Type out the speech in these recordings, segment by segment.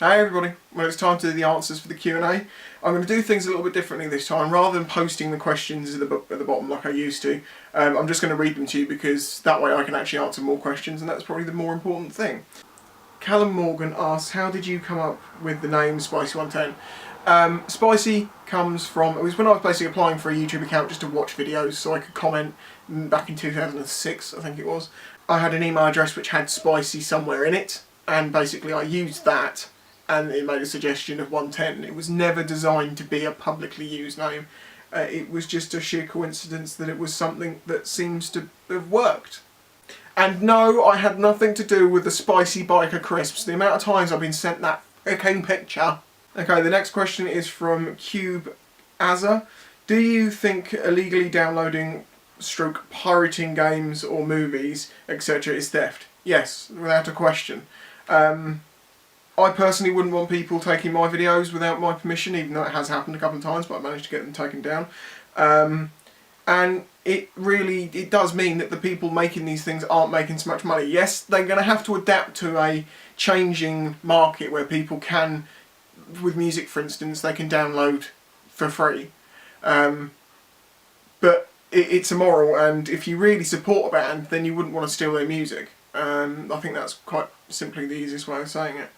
Hey everybody, well it's time to do the answers for the Q&A. I'm going to do things a little bit differently this time. Rather than posting the questions at the bottom like I used to, I'm just going to read them to you because that way I can actually answer more questions, and that's probably the more important thing. Callum Morgan asks, how did you come up with the name Spicy 110? Spicy comes from, it was when I was basically applying for a YouTube account just to watch videos so I could comment back in 2006, I think it was. I had an email address which had Spicy somewhere in it, and basically I used that and it made a suggestion of 110. It was never designed to be a publicly used name. It was just a sheer coincidence that it was something that seems to have worked. And no, I had nothing to do with the spicy biker crisps. The amount of times I've been sent that fucking picture. Okay, the next question is from q&as. Do you think illegally downloading / pirating games or movies, etc. is theft? Yes, without a question. I personally wouldn't want people taking my videos without my permission, even though it has happened a couple of times, but I managed to get them taken down. And it does mean that the people making these things aren't making so much money. Yes, they're going to have to adapt to a changing market where people can, with music for instance, they can download for free. But it's immoral, and if you really support a band, then you wouldn't want to steal their music. I think that's quite simply the easiest way of saying it.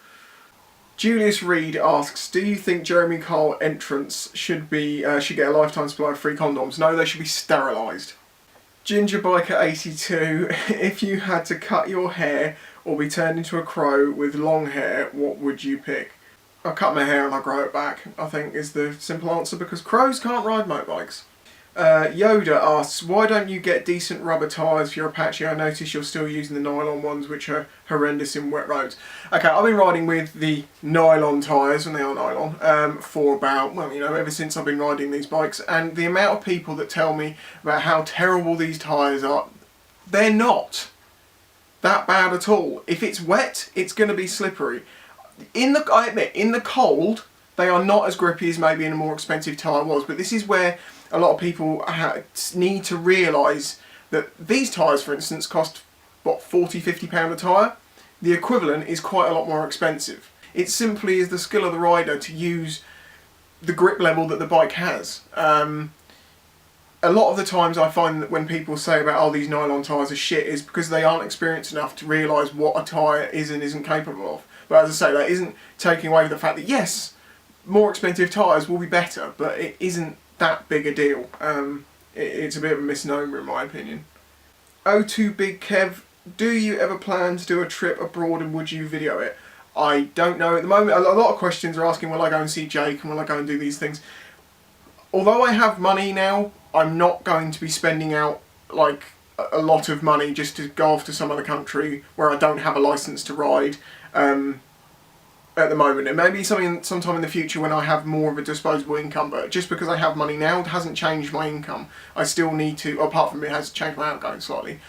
Julius Reed asks, do you think Jeremy Kyle entrants should get a lifetime supply of free condoms? No, they should be sterilised. Gingerbiker82, if you had to cut your hair or be turned into a crow with long hair, what would you pick? I'll cut my hair and I'll grow it back, I think is the simple answer, because crows can't ride motorbikes. Yoda asks, why don't you get decent rubber tyres for your Apache? I notice you're still using the nylon ones, which are horrendous in wet roads. Okay, I've been riding with the nylon tyres, and they are nylon, for about, well, you know, ever since I've been riding these bikes, and the amount of people that tell me about how terrible these tyres are, they're not that bad at all. If it's wet, it's going to be slippery. I admit, in the cold, they are not as grippy as maybe in a more expensive tyre was, but this is where a lot of people need to realise that these tyres, for instance, cost, what, £40–50 a tyre? The equivalent is quite a lot more expensive. It simply is the skill of the rider to use the grip level that the bike has. A lot of the times I find that when people say about, oh, these nylon tyres are shit, is because they aren't experienced enough to realise what a tyre is and isn't capable of. But as I say, that isn't taking away the fact that, yes, more expensive tyres will be better, but it isn't that big a deal. It's a bit of a misnomer in my opinion. O2 Big Kev, do you ever plan to do a trip abroad and would you video it? I don't know at the moment. A lot of questions are asking, will I go and see Jake and will I go and do these things? Although I have money now, I'm not going to be spending out like a lot of money just to go off to some other country where I don't have a licence to ride. At the moment, it may be sometime in the future when I have more of a disposable income, but just because I have money now, it hasn't changed my income. I still need to, apart from it has changed my outgoing slightly.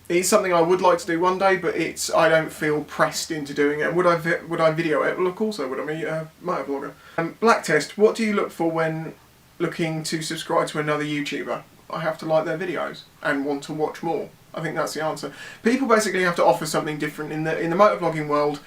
It's something I would like to do one day, but I don't feel pressed into doing it. Would I video it? Well, of course I would. I'm a motovlogger. Black Test, what do you look for when looking to subscribe to another YouTuber? I have to like their videos and want to watch more. I think that's the answer. People basically have to offer something different in the motovlogging world.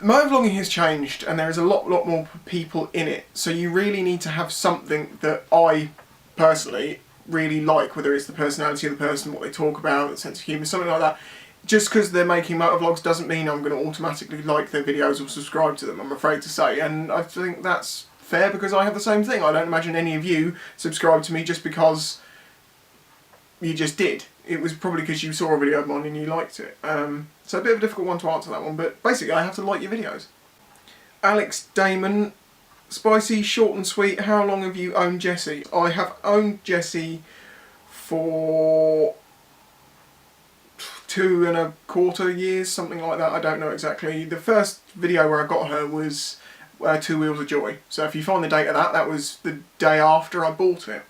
Motovlogging has changed and there is a lot more people in it, so you really need to have something that I personally really like, whether it's the personality of the person, what they talk about, the sense of humour, something like that. Just because they're making motovlogs doesn't mean I'm going to automatically like their videos or subscribe to them, I'm afraid to say, and I think that's fair because I have the same thing. I don't imagine any of you subscribe to me just because you just did. It was probably because you saw a video of mine and you liked it. So a bit of a difficult one to answer that one, but basically I have to like your videos. Alex Damon, Spicy, short and sweet, how long have you owned Jessie? I have owned Jessie for 2¼ years, something like that, I don't know exactly. The first video where I got her was 2 Wheels of Joy, so if you find the date of that, that was the day after I bought it.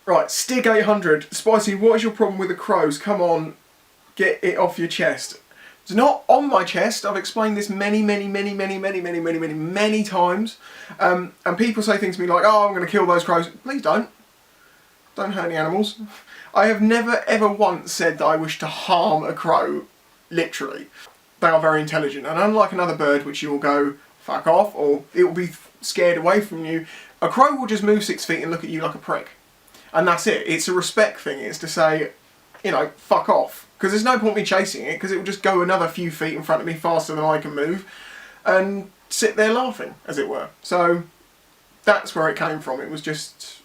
Right, Stig 800, Spicy, what is your problem with the crows? Come on, get it off your chest. It's not on my chest. I've explained this many times. And people say things to me like, oh, I'm going to kill those crows. Please don't. Don't hurt any animals. I have never ever once said that I wish to harm a crow, literally. They are very intelligent, and unlike another bird which you will go fuck off, or it will be scared away from you. A crow will just move 6 feet and look at you like a prick. And that's it. It's a respect thing. It's to say, you know, fuck off. Because there's no point me chasing it, because it will just go another few feet in front of me faster than I can move, and sit there laughing, as it were. So that's where it came from. It was just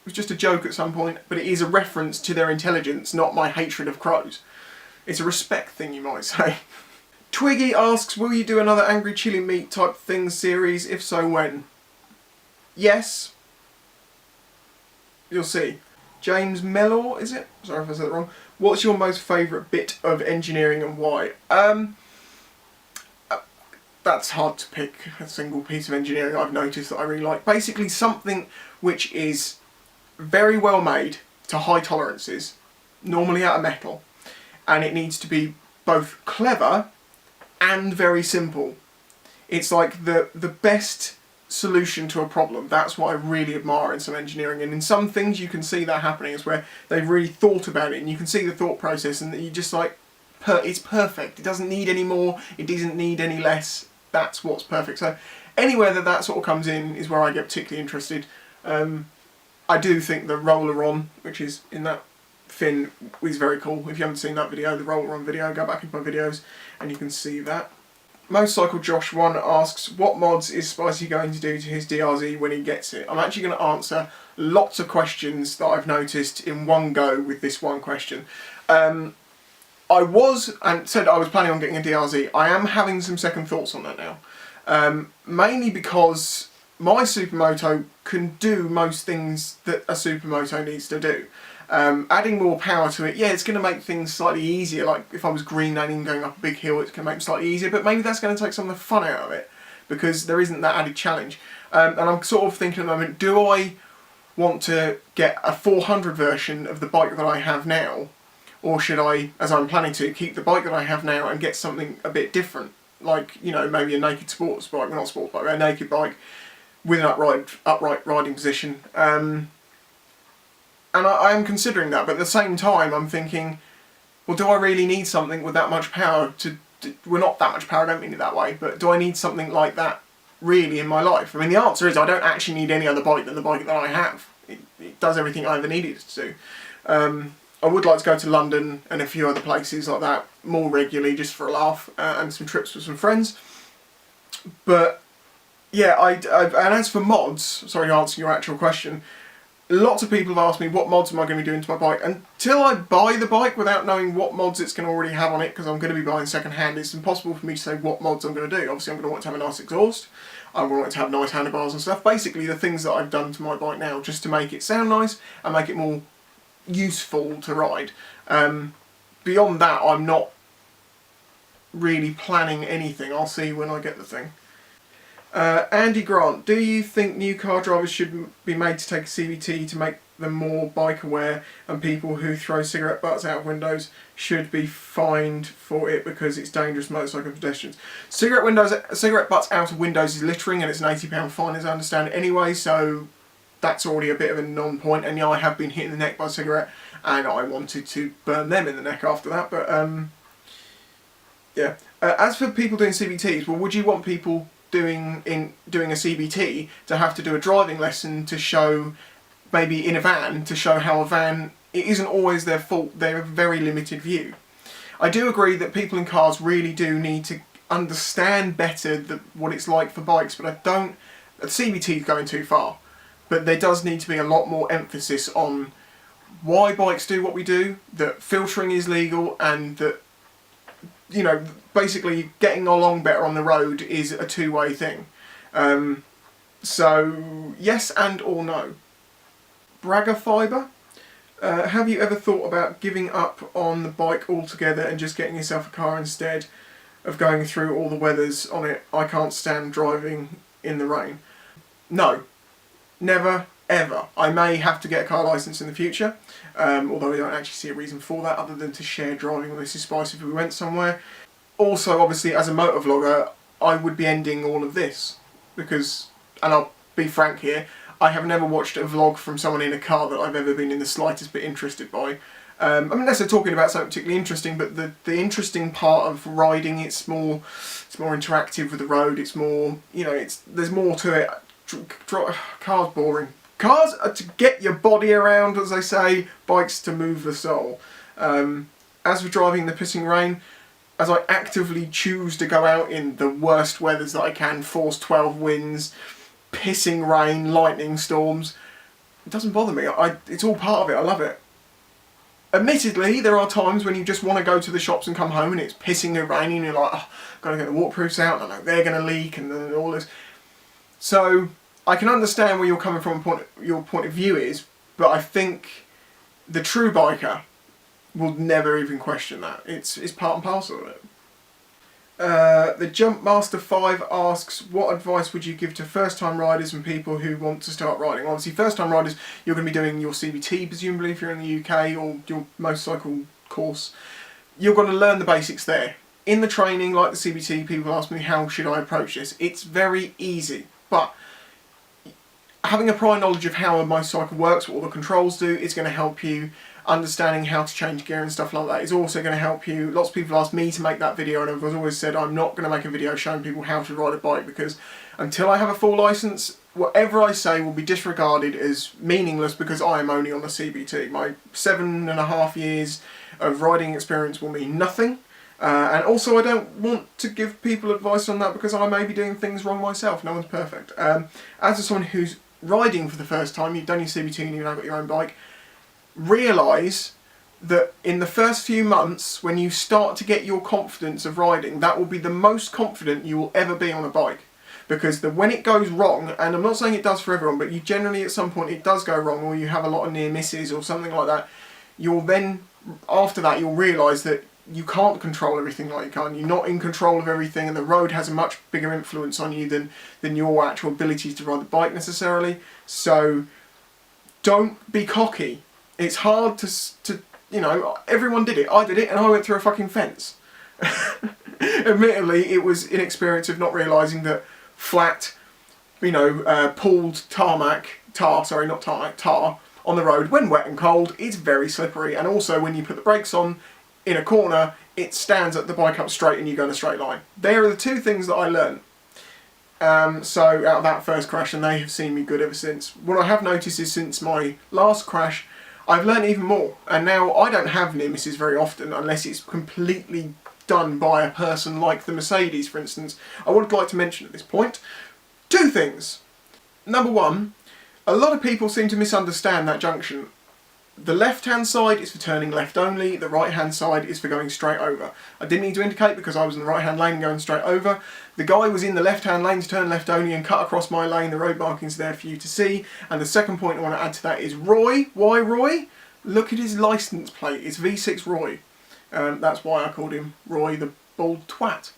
a joke at some point, but it is a reference to their intelligence, not my hatred of crows. It's a respect thing, you might say. Twiggy asks, will you do another Angry Chili Meat type things series? If so, when? Yes. You'll see. James Mellor, is it? Sorry if I said it wrong. What's your most favourite bit of engineering and why? That's hard to pick a single piece of engineering I've noticed that I really like. Basically something which is very well made to high tolerances, normally out of metal, and it needs to be both clever and very simple. It's like the best solution to a problem. That's what I really admire in some engineering, and in some things you can see that happening, is where they've really thought about it and you can see the thought process, and you just like, it's perfect. It doesn't need any more, it doesn't need any less. That's what's perfect. So anywhere that sort of comes in is where I get particularly interested. I do think the roller-on, which is in that fin, is very cool. If you haven't seen that video, the roller-on video, go back into my videos and you can see that. Motorcycle Josh 1 asks, what mods is Spicy going to do to his DRZ when he gets it? I'm actually going to answer lots of questions that I've noticed in one go with this one question. I was planning on getting a DRZ. I am having some second thoughts on that now. Mainly because my Supermoto can do most things that a Supermoto needs to do. Adding more power to it, yeah, it's going to make things slightly easier. Like if I was green laning going up a big hill, it's going to make it slightly easier, but maybe that's going to take some of the fun out of it, because there isn't that added challenge. And I'm sort of thinking at the moment, do I want to get a 400 version of the bike that I have now, or should I, as I'm planning to, keep the bike that I have now and get something a bit different? Like, you know, maybe a naked sports bike, well, not sports bike, but a naked bike with an upright riding position. And I am considering that, but at the same time I'm thinking, well, do I really need something with that much power well, not that much power, I don't mean it that way, but do I need something like that really in my life? I mean, the answer is I don't actually need any other bike than the bike that I have. It does everything I ever needed it to do. I would like to go to London and a few other places like that more regularly, just for a laugh, and some trips with some friends. But yeah, and as for mods, sorry to answer your actual question, lots of people have asked me what mods am I going to be doing to my bike. Until I buy the bike without knowing what mods it's going to already have on it, because I'm going to be buying second hand, it's impossible for me to say what mods I'm going to do. Obviously I'm going to want to have a nice exhaust, I'm going to want it to have nice handlebars and stuff. Basically the things that I've done to my bike now, just to make it sound nice and make it more useful to ride. Beyond that, I'm not really planning anything. I'll see when I get the thing. Andy Grant, do you think new car drivers should be made to take a CVT to make them more bike aware, and people who throw cigarette butts out of windows should be fined for it because it's dangerous motorcycle pedestrians? Cigarette butts out of windows is littering, and it's an £80 fine as I understand it anyway, so that's already a bit of a non-point. And yeah, I have been hit in the neck by a cigarette and I wanted to burn them in the neck after that, but yeah. As for people doing CVTs, well, would you want people doing a CVT to have to do a driving lesson to show, maybe in a van, to show how a van, it isn't always their fault, they have a very limited view. I do agree that people in cars really do need to understand better what it's like for bikes, but I don't, CVT is going too far, but there does need to be a lot more emphasis on why bikes do what we do, that filtering is legal, and that, you know, basically getting along better on the road is a two-way thing. So yes and or no. Bragger Fibre, have you ever thought about giving up on the bike altogether and just getting yourself a car instead of going through all the weathers on it? I can't stand driving in the rain. No, never ever. I may have to get a car licence in the future, although I don't actually see a reason for that other than to share driving with Mrs. Spice if we went somewhere. Also, obviously, as a motor vlogger, I would be ending all of this because, and I'll be frank here, I have never watched a vlog from someone in a car that I've ever been in the slightest bit interested by. Unless they're talking about something particularly interesting, but the interesting part of riding, it's more interactive with the road. It's more, there's more to it. Cars boring. Cars are to get your body around, as they say. Bikes to move the soul. As for driving in the pissing rain, as I actively choose to go out in the worst weathers that I can, force 12 winds, pissing rain, lightning storms, it doesn't bother me. It's all part of it. I love it. Admittedly, there are times when you just want to go to the shops and come home and it's pissing and raining and you're like, oh, I've got to get the waterproofs out, and I know they're going to leak and all this. So I can understand where you're coming from, your point of view is, but I think the true biker will never even question that. It's part and parcel of it. The Jumpmaster 5 asks, what advice would you give to first-time riders and people who want to start riding? Obviously, first-time riders, you're going to be doing your CBT, presumably, if you're in the UK, or your motorcycle course. You're going to learn the basics there. In the training, like the CBT, people ask me, how should I approach this? It's very easy, but having a prior knowledge of how a motorcycle works, what all the controls do, is going to help you. Understanding how to change gear and stuff like that is also going to help you. Lots of people ask me to make that video, and I've always said I'm not going to make a video showing people how to ride a bike, because until I have a full licence, whatever I say will be disregarded as meaningless because I am only on the CBT. My 7.5 years of riding experience will mean nothing. And also I don't want to give people advice on that because I may be doing things wrong myself. No one's perfect. As for someone who's riding for the first time, you've done your CBT and you've now got your own bike, realise that in the first few months, when you start to get your confidence of riding, that will be the most confident you will ever be on a bike. Because when it goes wrong, and I'm not saying it does for everyone, but you generally at some point it does go wrong, or you have a lot of near misses or something like that, you'll then, after that, you'll realise that you can't control everything like you can. You're not in control of everything, and the road has a much bigger influence on you than your actual abilities to ride the bike necessarily. So don't be cocky. It's hard to everyone did it. I did it, and I went through a fucking fence. Admittedly, it was inexperience of not realising that flat, pulled tar on the road when wet and cold is very slippery, and also when you put the brakes on in a corner, it stands at the bike up straight and you go in a straight line. There are the two things that I learned. So out of that first crash, and they have seen me good ever since. What I have noticed is since my last crash, I've learned even more, and now I don't have near misses very often unless it's completely done by a person like the Mercedes, for instance. I would like to mention at this point two things. Number one, a lot of people seem to misunderstand that junction. The left-hand side is for turning left only, the right-hand side is for going straight over. I didn't need to indicate because I was in the right-hand lane going straight over. The guy was in the left-hand lane to turn left only and cut across my lane. The road marking's there for you to see. And the second point I want to add to that is Roy. Why Roy? Look at his licence plate. It's V6 Roy. That's why I called him Roy the Bald Twat.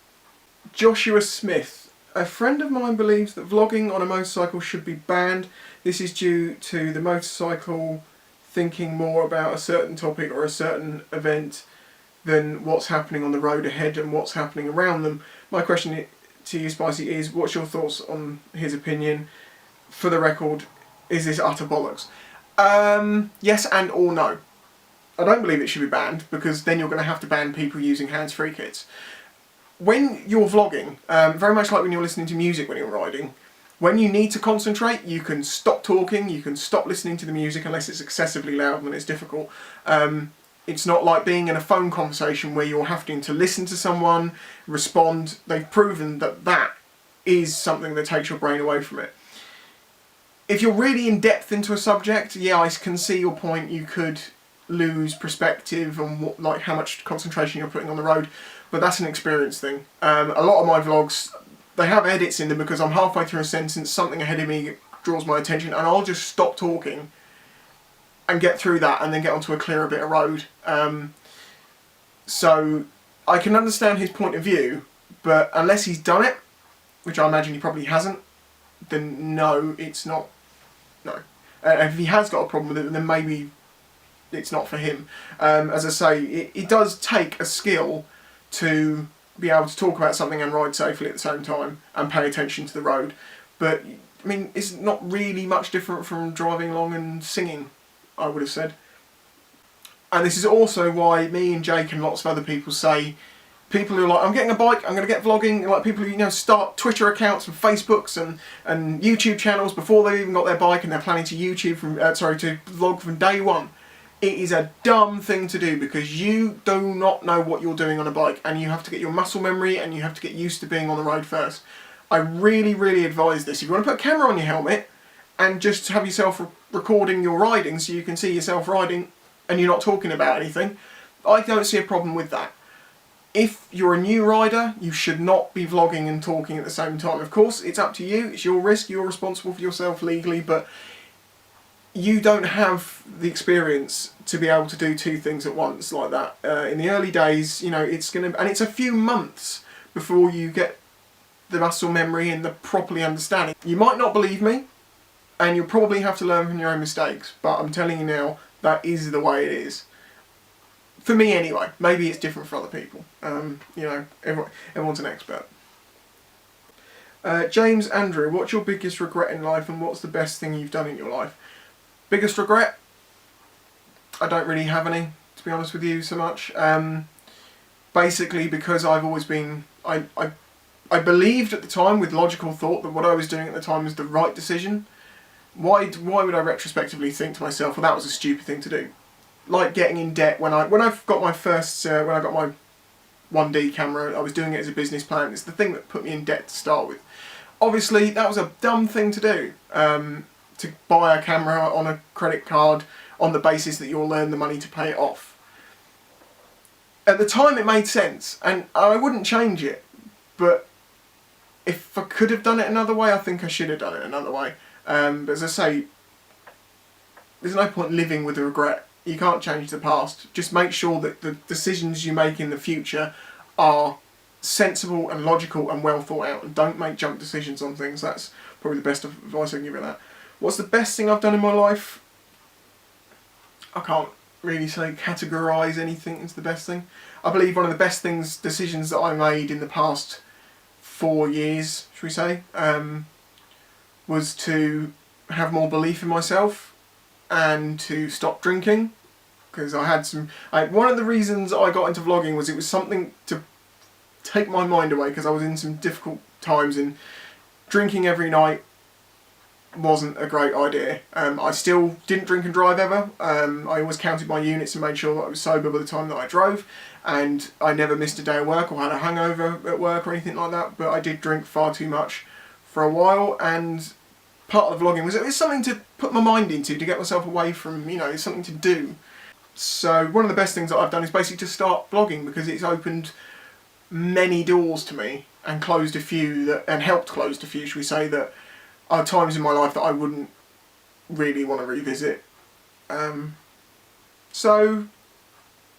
Joshua Smith. A friend of mine believes that vlogging on a motorcycle should be banned. This is due to the motorcycle thinking more about a certain topic or a certain event than what's happening on the road ahead and what's happening around them. My question to you, Spicy, is what's your thoughts on his opinion? For the record, is this utter bollocks? Yes and or no. I don't believe it should be banned, because then you're going to have to ban people using hands-free kits. When you're vlogging, very much like when you're listening to music when you're riding, when you need to concentrate, you can stop talking, you can stop listening to the music unless it's excessively loud and it's difficult. It's not like being in a phone conversation where you're having to listen to someone, respond. They've proven that that is something that takes your brain away from it. If you're really in depth into a subject, yeah, I can see your point. You could lose perspective on how much concentration you're putting on the road, but that's an experience thing. A lot of my vlogs, they have edits in them because I'm halfway through a sentence, something ahead of me draws my attention, and I'll just stop talking and get through that and then get onto a clearer bit of road. So I can understand his point of view, but unless he's done it, which I imagine he probably hasn't, then no, it's not. No. If he has got a problem with it, then maybe it's not for him. As I say, it does take a skill to be able to talk about something and ride safely at the same time and pay attention to the road. But, I mean, it's not really much different from driving along and singing, I would have said. And this is also why me and Jake and lots of other people say, people who are like, I'm getting a bike, I'm going to get vlogging, like people who, you know, start Twitter accounts and Facebooks and YouTube channels before they've even got their bike and they're planning to to vlog from day one. It is a dumb thing to do because you do not know what you're doing on a bike, and you have to get your muscle memory and you have to get used to being on the road first. I really, really advise this. If you want to put a camera on your helmet and just have yourself recording your riding so you can see yourself riding and you're not talking about anything, I don't see a problem with that. If you're a new rider, you should not be vlogging and talking at the same time. Of course, it's up to you, it's your risk, you're responsible for yourself legally, but you don't have the experience to be able to do two things at once like that. In the early days, you know, it's a few months before you get the muscle memory and the properly understanding. You might not believe me, and you'll probably have to learn from your own mistakes, but I'm telling you now, that is the way it is. For me anyway. Maybe it's different for other people. You know, everyone's an expert. James Andrew, what's your biggest regret in life and what's the best thing you've done in your life? Biggest regret? I don't really have any, to be honest with you, so much. Basically because I've always been... I believed at the time with logical thought that what I was doing at the time was the right decision. Why would I retrospectively think to myself, well, that was a stupid thing to do? Like getting in debt when I got my first when I got my 1D camera, I was doing it as a business plan. It's the thing that put me in debt to start with. Obviously, that was a dumb thing to do, to buy a camera on a credit card on the basis that you'll earn the money to pay it off. At the time, it made sense, and I wouldn't change it. But if I could have done it another way, I think I should have done it another way. But as I say, there's no point living with a regret. You can't change the past. Just make sure that the decisions you make in the future are sensible and logical and well thought out, and don't make jump decisions on things. That's probably the best advice I can give you that. What's the best thing I've done in my life? I can't really say categorise anything as the best thing. I believe one of the best decisions that I made in the past 4 years, should we say, was to have more belief in myself and to stop drinking, because I had one of the reasons I got into vlogging was it was something to take my mind away, because I was in some difficult times, and drinking every night wasn't a great idea. I still didn't drink and drive ever. I always counted my units and made sure that I was sober by the time that I drove, and I never missed a day of work or had a hangover at work or anything like that, but I did drink far too much for a while, and part of the vlogging was it's something to put my mind into, to get myself away from, you know, it's something to do. So one of the best things that I've done is basically to start vlogging, because it's opened many doors to me and closed a few, and helped close a few, should we say, that are times in my life that I wouldn't really want to revisit. So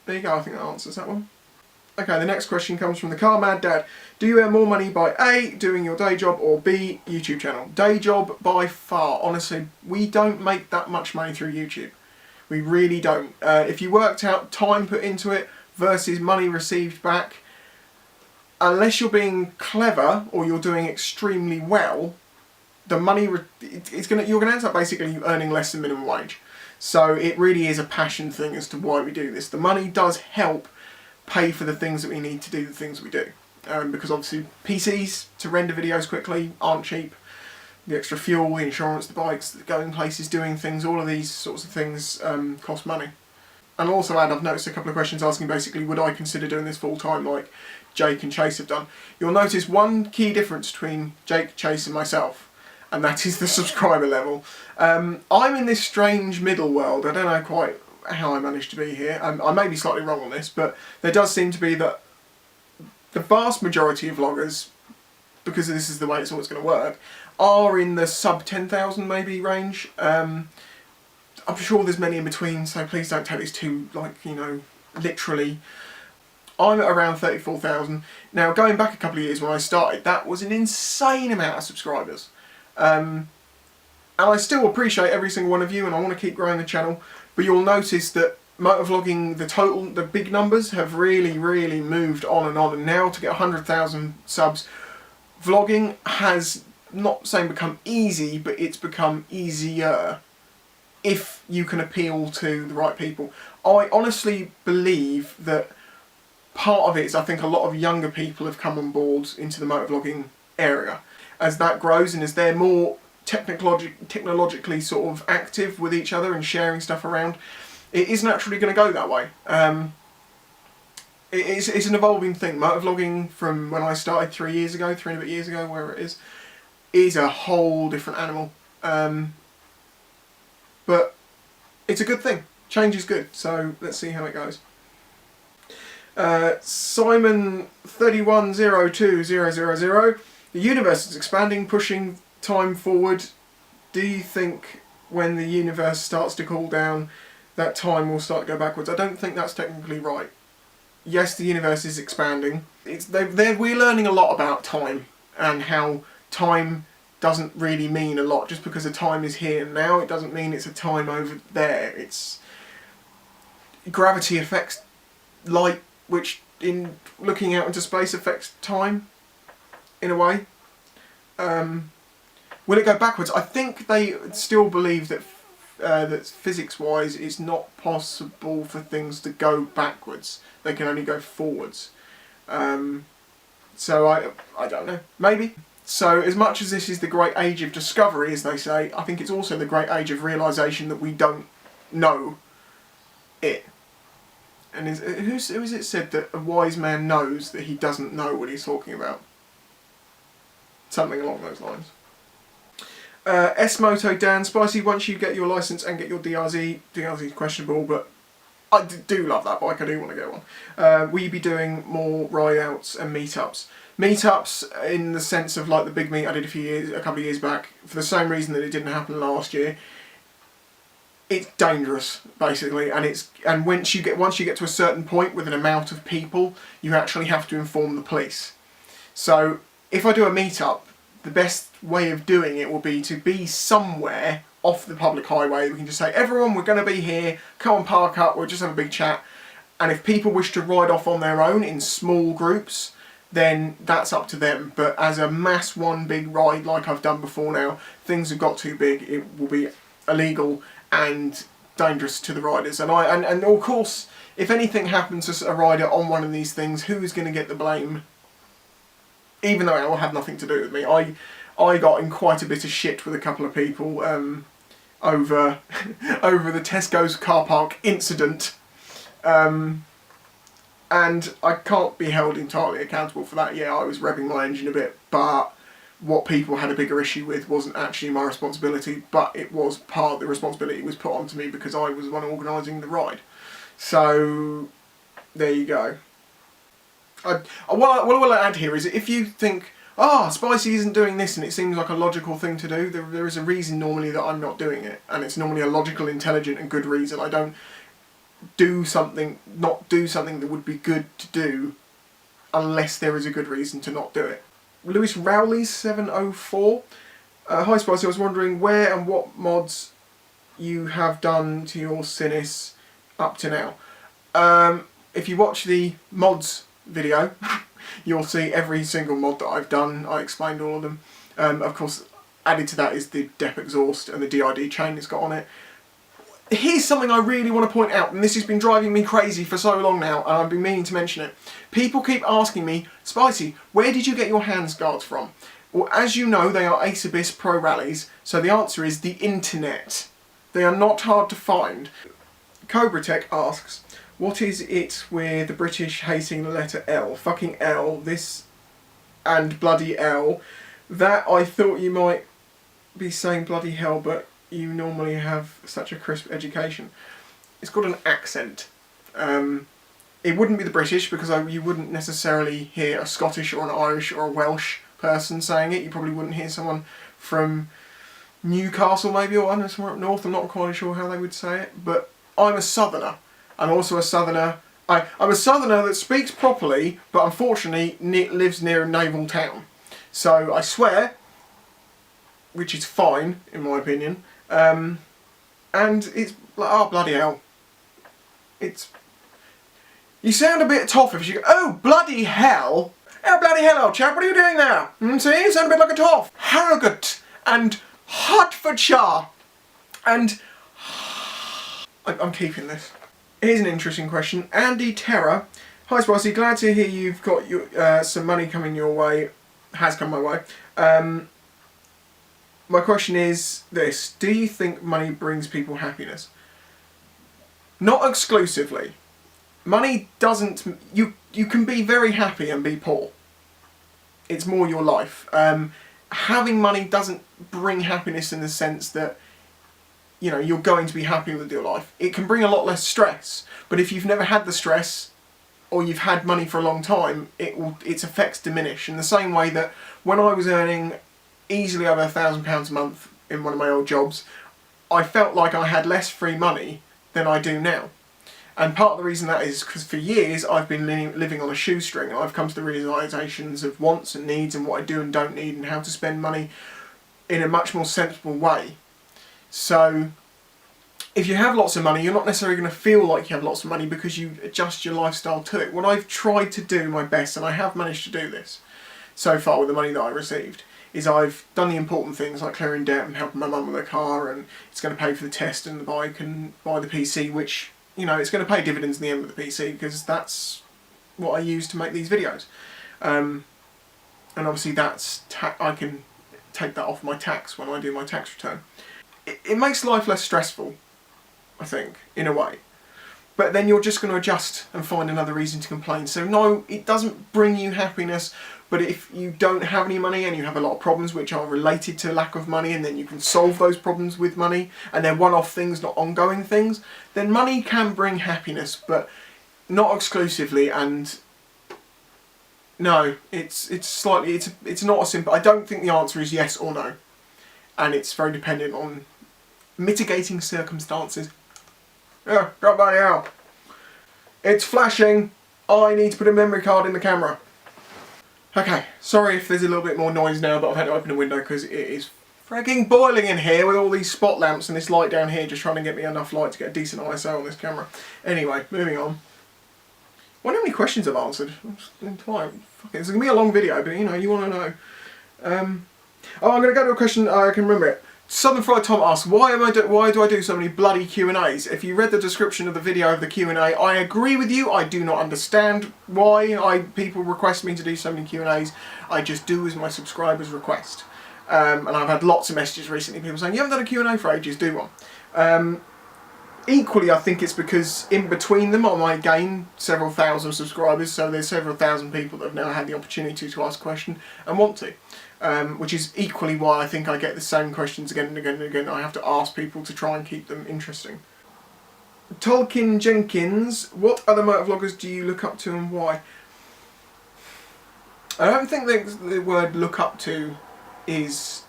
there you go, I think that answers that one. Okay, the next question comes from the Car Mad Dad. Do you earn more money by A, doing your day job, or B, YouTube channel? Day job by far. Honestly, we don't make that much money through YouTube. We really don't. If you worked out time put into it versus money received back, unless you're being clever or you're doing extremely well, the money you're going to end up basically earning less than minimum wage. So it really is a passion thing as to why we do this. The money does help pay for the things that we need to do the things we do, because obviously PCs to render videos quickly aren't cheap. The extra fuel, the insurance, the bikes, the going places, doing things, all of these sorts of things cost money. And also I've noticed a couple of questions asking basically, would I consider doing this full time like Jake and Chase have done? You'll notice one key difference between Jake, Chase and myself, and that is the subscriber level. I'm in this strange middle world. I don't know quite how I managed to be here. I may be slightly wrong on this, but there does seem to be that the vast majority of vloggers, because this is the way it's always going to work, are in the sub 10,000 maybe range. I'm sure there's many in between, so please don't take this too, like, you know, literally. I'm at around 34,000. Now, going back a couple of years when I started, that was an insane amount of subscribers. And I still appreciate every single one of you, and I want to keep growing the channel, but you'll notice that motovlogging, the big numbers have really, really moved on, and now to get 100,000 subs, vlogging has, not saying become easy, but it's become easier. if you can appeal to the right people. I honestly believe that part of it is, I think a lot of younger people have come on board into the motovlogging area. As that grows and as they're more technologically sort of active with each other and sharing stuff around, it is naturally going to go that way. It's an evolving thing. Motovlogging from when I started 3 and a bit years ago, wherever it is a whole different animal. But it's a good thing. Change is good, so let's see how it goes. Simon 3102000. The universe is expanding, pushing time forward. Do you think when the universe starts to cool down, that time will start to go backwards? I don't think that's technically right. Yes, the universe is expanding. We're learning a lot about time and how time doesn't really mean a lot. Just because a time is here and now, it doesn't mean it's a time over there. It's gravity affects light, which in looking out into space affects time in a way. Will it go backwards? I think they still believe that that physics-wise it's not possible for things to go backwards. They can only go forwards. So I don't know. Maybe. So as much as this is the great age of discovery, as they say, I think it's also the great age of realisation that we don't know it. And who is it said that a wise man knows that he doesn't know what he's talking about? Something along those lines. S-Moto Dan, Spicy, once you get your licence and get your DRZ is questionable, but I do love that bike, I do want to get one. Will you be doing more ride-outs and meetups? Meetups in the sense of like the big meet I did a couple of years back, for the same reason that it didn't happen last year. It's dangerous, basically, and once you get to a certain point with an amount of people, you actually have to inform the police. So if I do a meetup, the best way of doing it will be to be somewhere off the public highway. We can just say, everyone, we're going to be here, come and park up, we'll just have a big chat. And if people wish to ride off on their own in small groups, then that's up to them. But as a mass one big ride like I've done before now, things have got too big, it will be illegal and dangerous to the riders. And of course, if anything happens to a rider on one of these things, who is going to get the blame? Even though it will have nothing to do with me. I got in quite a bit of shit with a couple of people over the Tesco's car park incident. And I can't be held entirely accountable for that. Yeah, I was revving my engine a bit, but what people had a bigger issue with wasn't actually my responsibility, but it was part of the responsibility was put onto me because I was the one organising the ride. So, there you go. What I will add here is that if you think, Spicy isn't doing this and it seems like a logical thing to do, there is a reason normally that I'm not doing it, and it's normally a logical, intelligent and good reason. I don't not do something that would be good to do unless there is a good reason to not do it. Lewis Rowley 704. Hi Spicy, I was wondering where and what mods you have done to your Sinnis up to now. If you watch the mods video, you'll see every single mod that I've done. I explained all of them. Of course, added to that is the D.E.P exhaust and the DID chain it's got on it. Here's something I really want to point out, and this has been driving me crazy for so long now, and I've been meaning to mention it. People keep asking me, Spicy, where did you get your handguards from? Well, as you know, they are Ace Abyss Pro Rallies, so the answer is the internet. They are not hard to find. Cobra Tech asks, what is it with the British hating the letter L? Fucking L, this and bloody L. That I thought you might be saying bloody hell, but you normally have such a crisp education. It's got an accent. It wouldn't be the British because you wouldn't necessarily hear a Scottish or an Irish or a Welsh person saying it. You probably wouldn't hear someone from Newcastle maybe, or I don't know, somewhere up north. I'm not quite sure how they would say it, but I'm a southerner. I'm also a southerner. I'm a southerner that speaks properly, but unfortunately lives near a naval town. So I swear, which is fine in my opinion, and it's like, oh bloody hell. You sound a bit toff if you go, oh bloody hell. Oh bloody hell, old chap, what are you doing there? See, you sound a bit like a toff. Harrogate and Hertfordshire and I'm keeping this. Here's an interesting question. Andy Terra. Hi Spicy, glad to hear you've got some money coming your way. Has come my way. My question is this. Do you think money brings people happiness? Not exclusively. Money doesn't... You can be very happy and be poor. It's more your life. Having money doesn't bring happiness in the sense that, you know, you're going to be happy with your life. It can bring a lot less stress. But if you've never had the stress, or you've had money for a long time, its effects diminish. In the same way that when I was earning easily over £1,000 a month in one of my old jobs, I felt like I had less free money than I do now. And part of the reason that is because for years I've been living on a shoestring, and I've come to the realisations of wants and needs and what I do and don't need and how to spend money in a much more sensible way. So if you have lots of money, you're not necessarily going to feel like you have lots of money because you adjust your lifestyle to it. What I've tried to do my best, and I have managed to do this so far with the money that I received, is I've done the important things like clearing debt and helping my mum with her car, and it's going to pay for the test and the bike and buy the PC, which, you know, it's going to pay dividends in the end with the PC because that's what I use to make these videos. And obviously that's I can take that off my tax when I do my tax return. It makes life less stressful, I think, in a way. But then you're just going to adjust and find another reason to complain. So no, it doesn't bring you happiness, but if you don't have any money and you have a lot of problems which are related to lack of money, and then you can solve those problems with money, and they're one-off things, not ongoing things, then money can bring happiness, but not exclusively. And no, it's not a simple... I don't think the answer is yes or no. And it's very dependent on mitigating circumstances. Yeah, got money out. It's flashing. I need to put a memory card in the camera. Okay, sorry if there's a little bit more noise now, but I've had to open the window because it is fragging boiling in here with all these spot lamps and this light down here just trying to get me enough light to get a decent ISO on this camera. Anyway, moving on. I wonder how many questions I've answered. It's going to be a long video, but you know, you want to know. Oh, I'm going to go to a question, I can remember it. Southern Fried Tom asks, why do I do so many bloody Q&As? If you read the description of the video of the Q&A, I agree with you. I do not understand why people request me to do so many Q&As. I just do as my subscribers request. And I've had lots of messages recently, people saying, you haven't done a Q&A for ages, do one. Equally, I think it's because in between them I might gain several thousand subscribers, so there's several thousand people that have now had the opportunity to ask a question and want to. Which is equally why I think I get the same questions again and again and again. I have to ask people to try and keep them interesting. Tolkien Jenkins, what other motovloggers do you look up to and why? I don't think the word look up to is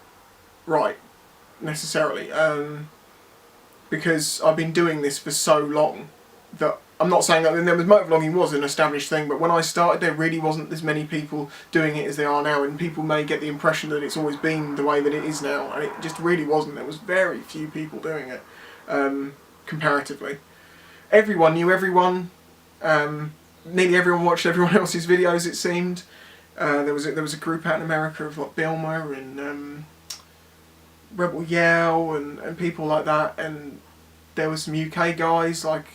right, necessarily. Because I've been doing this for so long that I'm not saying that motovlogging was an established thing, but when I started there really wasn't as many people doing it as there are now, and people may get the impression that it's always been the way that it is now, and it just really wasn't. There was very few people doing it, comparatively. Everyone knew everyone, nearly everyone watched everyone else's videos, it seemed. There was a group out in America of like Bilma and Rebel Yell and people like that, and there was some UK guys like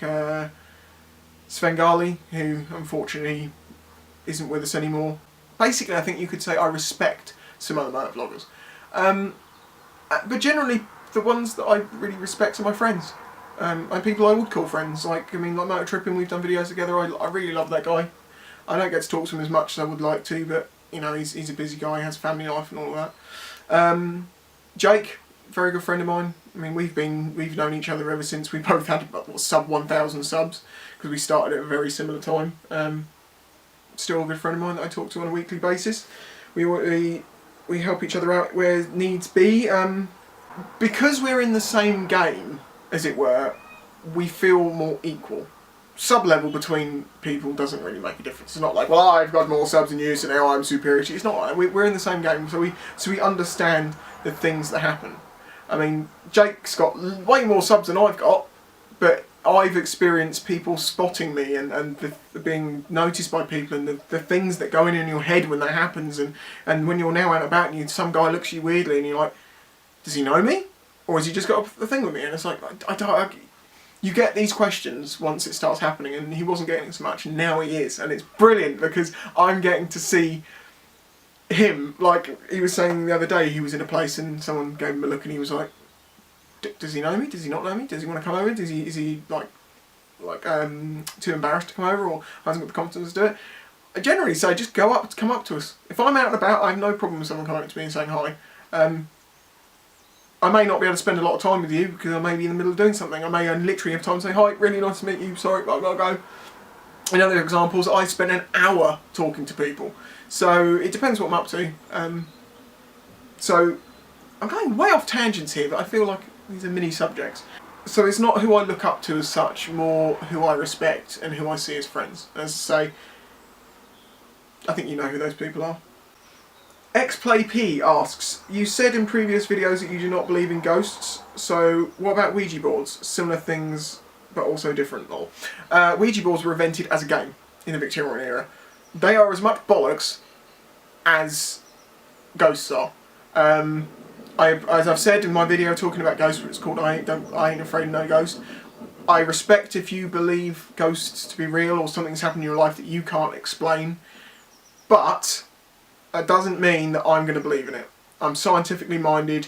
Svengali, who unfortunately isn't with us anymore. Basically, I think you could say I respect some other motovloggers. But generally, the ones that I really respect are my friends. And people I would call friends. Like, I mean, like Motor Tripping, we've done videos together. I really love that guy. I don't get to talk to him as much as I would like to, but, you know, he's a busy guy, he has a family life and all of that. Jake, very good friend of mine. I mean, we've known each other ever since we both had sub 1,000 subs, because we started at a very similar time. Still a good friend of mine that I talk to on a weekly basis. We help each other out where needs be. Because we're in the same game, as it were, we feel more equal. Sub-level between people doesn't really make a difference. It's not like, well, I've got more subs than you, so now I'm superior to you. It's not like that. We're in the same game, so we understand the things that happen. I mean, Jake's got way more subs than I've got, but I've experienced people spotting me and being noticed by people, and the things that go in your head when that happens, and when you're now out and about and some guy looks at you weirdly and you're like, does he know me? Or has he just got a thing with me? And it's like, you get these questions once it starts happening, and he wasn't getting so much, and now he is, and it's brilliant because I'm getting to see him. Like he was saying the other day, he was in a place and someone gave him a look, and he was like, "Does he know me? Does he not know me? Does he want to come over? Is he too embarrassed to come over, or hasn't got the confidence to do it?" I generally say just come up to us. If I'm out and about, I have no problem with someone coming up to me and saying hi. I may not be able to spend a lot of time with you because I may be in the middle of doing something. I may literally have time to say, "Hi, really nice to meet you, sorry, I've got to go." In other examples, I spent an hour talking to people. So it depends what I'm up to. So I'm going way off tangents here, but I feel like these are mini subjects. So it's not who I look up to as such, more who I respect and who I see as friends. As I say, I think you know who those people are. XPlayP asks, you said in previous videos that you do not believe in ghosts, so what about Ouija boards? Similar things, but also different. Ouija boards were invented as a game in the Victorian era. They are as much bollocks as ghosts are. As I've said in my video talking about ghosts, it's called I Ain't Afraid of No Ghost. I respect if you believe ghosts to be real or something's happened in your life that you can't explain, but that doesn't mean that I'm going to believe in it. I'm scientifically minded.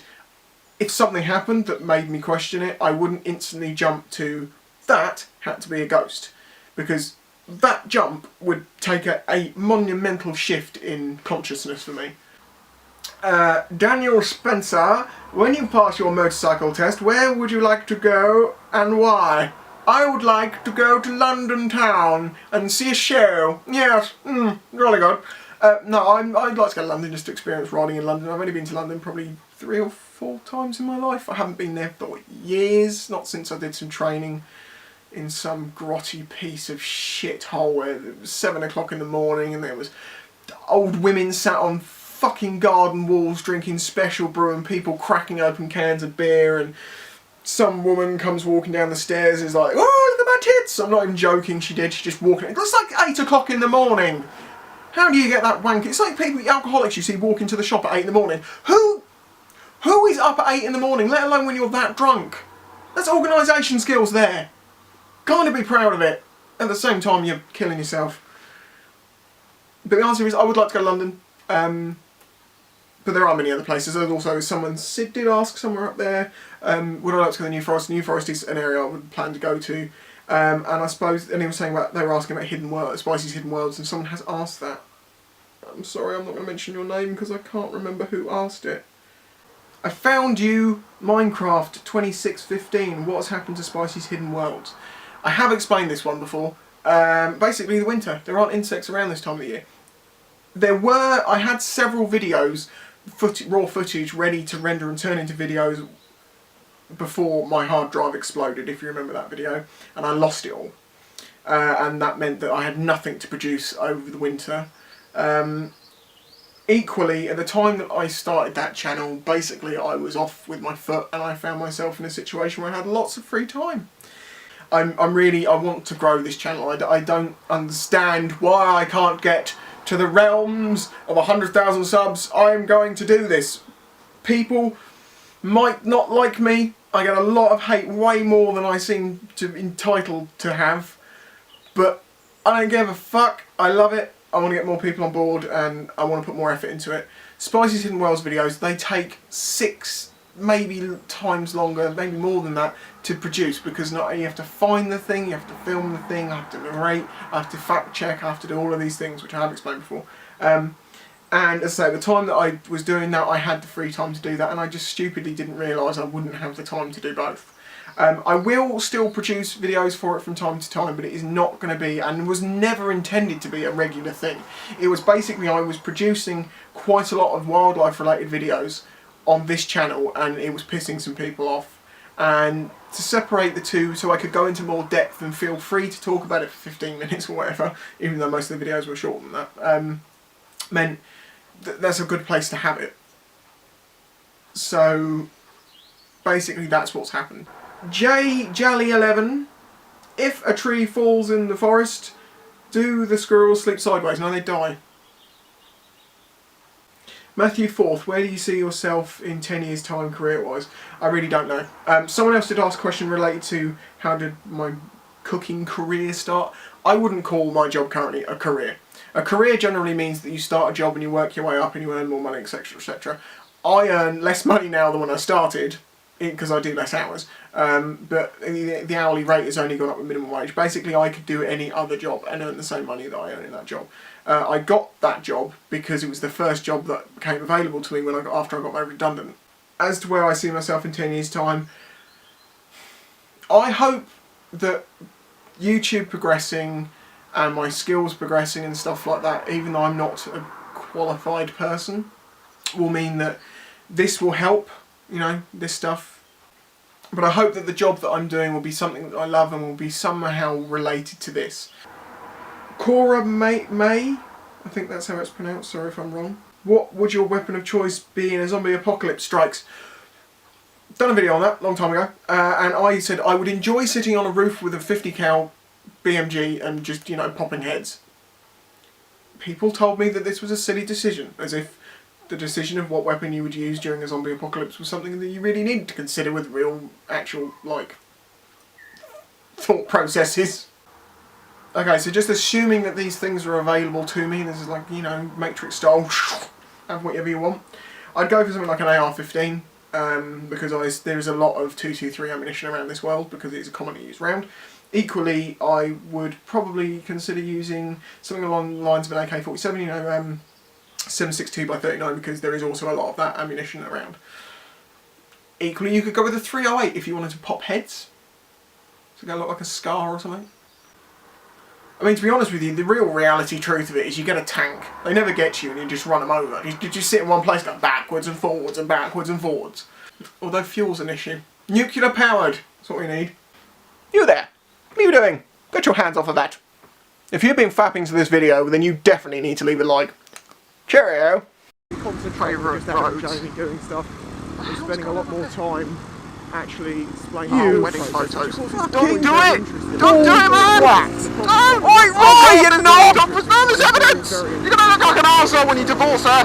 If something happened that made me question it, I wouldn't instantly jump to that had to be a ghost, because that jump would take a monumental shift in consciousness for me. Daniel Spencer, when you pass your motorcycle test, where would you like to go and why? I would like to go to London town and see a show. Yes, really good. No, I'd like to go to London just to experience riding in London. I've only been to London probably 3 or 4 times in my life. I haven't been there for years, not since I did some training in some grotty piece of shithole where it was 7 o'clock in the morning and there was old women sat on fucking garden walls drinking special brew and people cracking open cans of beer, and some woman comes walking down the stairs and is like, "Oh, look at my tits!" I'm not even joking, she did, she's just walking. It's like 8 o'clock in the morning. How do you get that wank? It's like people, alcoholics you see walk into the shop at 8 in the morning. Who is up at 8 in the morning, let alone when you're that drunk? That's organisation skills there. Kind of be proud of it. At the same time, you're killing yourself. But the answer is, I would like to go to London. But there are many other places. There's also, Sid did ask somewhere up there, would I like to go to the New Forest? New Forest is an area I would plan to go to. And I suppose, and he was saying about, they were asking about Hidden Worlds, Spicy's Hidden Worlds, and someone has asked that. I'm sorry, I'm not going to mention your name because I can't remember who asked it. I found you, Minecraft 2615, what has happened to Spicy's Hidden Worlds? I have explained this one before. Basically the winter, there aren't insects around this time of the year. I had several videos, raw footage, ready to render and turn into videos before my hard drive exploded, if you remember that video, and I lost it all. And that meant that I had nothing to produce over the winter. Equally, at the time that I started that channel, basically I was off with my foot and I found myself in a situation where I had lots of free time. I want to grow this channel. I don't understand why I can't get to the realms of 100,000 subs. I'm going to do this. People might not like me. I get a lot of hate, way more than I seem to entitled to have. But I don't give a fuck. I love it. I want to get more people on board and I want to put more effort into it. Spicy's Hidden Worlds videos, they take 6, maybe times longer, maybe more than that, to produce, because not only you have to find the thing, you have to film the thing, I have to narrate, I have to fact check, I have to do all of these things, which I have explained before. And as I say, the time that I was doing that, I had the free time to do that, and I just stupidly didn't realise I wouldn't have the time to do both. I will still produce videos for it from time to time, but it is not going to be, and was never intended to be, a regular thing. It was basically, I was producing quite a lot of wildlife related videos on this channel, and it was pissing some people off. And to separate the two so I could go into more depth and feel free to talk about it for 15 minutes or whatever, even though most of the videos were shorter than that, meant that's a good place to have it. So basically that's what's happened. Jally11, if a tree falls in the forest, do the squirrels sleep sideways? No, they die. Matthew Forth, where do you see yourself in 10 years' time career-wise? I really don't know. Someone else did ask a question related to how did my cooking career start. I wouldn't call my job currently a career. A career generally means that you start a job and you work your way up and you earn more money, etc, etc. I earn less money now than when I started, because I do less hours, but the hourly rate has only gone up with minimum wage. Basically, I could do any other job and earn the same money that I earn in that job. I got that job because it was the first job that became available to me after I got made redundant. As to where I see myself in 10 years' time, I hope that YouTube progressing and my skills progressing and stuff like that, even though I'm not a qualified person, will mean that this will help, you know, this stuff. But I hope that the job that I'm doing will be something that I love and will be somehow related to this. Cora May, I think that's how it's pronounced, sorry if I'm wrong. What would your weapon of choice be in a zombie apocalypse strikes? Done a video on that, long time ago, and I said I would enjoy sitting on a roof with a 50 cal BMG and just, you know, popping heads. People told me that this was a silly decision, as if the decision of what weapon you would use during a zombie apocalypse was something that you really needed to consider with real, actual, like, thought processes. Okay, so just assuming that these things are available to me, this is like, you know, Matrix style, have whatever you want, I'd go for something like an AR-15, because there is a lot of 223 ammunition around this world, because it is a commonly used round. Equally, I would probably consider using something along the lines of an AK-47, you know, 7.62x39, because there is also a lot of that ammunition around. Equally, you could go with a 308 if you wanted to pop heads, so go look like a scar or something. I mean, to be honest with you, the real reality truth of it is you get a tank, they never get you and you just run them over. You just sit in one place going backwards and forwards and backwards and forwards. Although fuel's an issue. Nuclear powered, that's what we need. You there, what are you doing? Get your hands off of that. If you've been fapping to this video, then you definitely need to leave a like. Cheerio! Concentrating just out of Jamie doing stuff and spending a lot more time actually explaining our wedding photos. Don't do it! Don't do it, man! Don't! Oi, Roy, you knob! Stop, there's evidence! You're gonna look like an arsehole when you divorce her!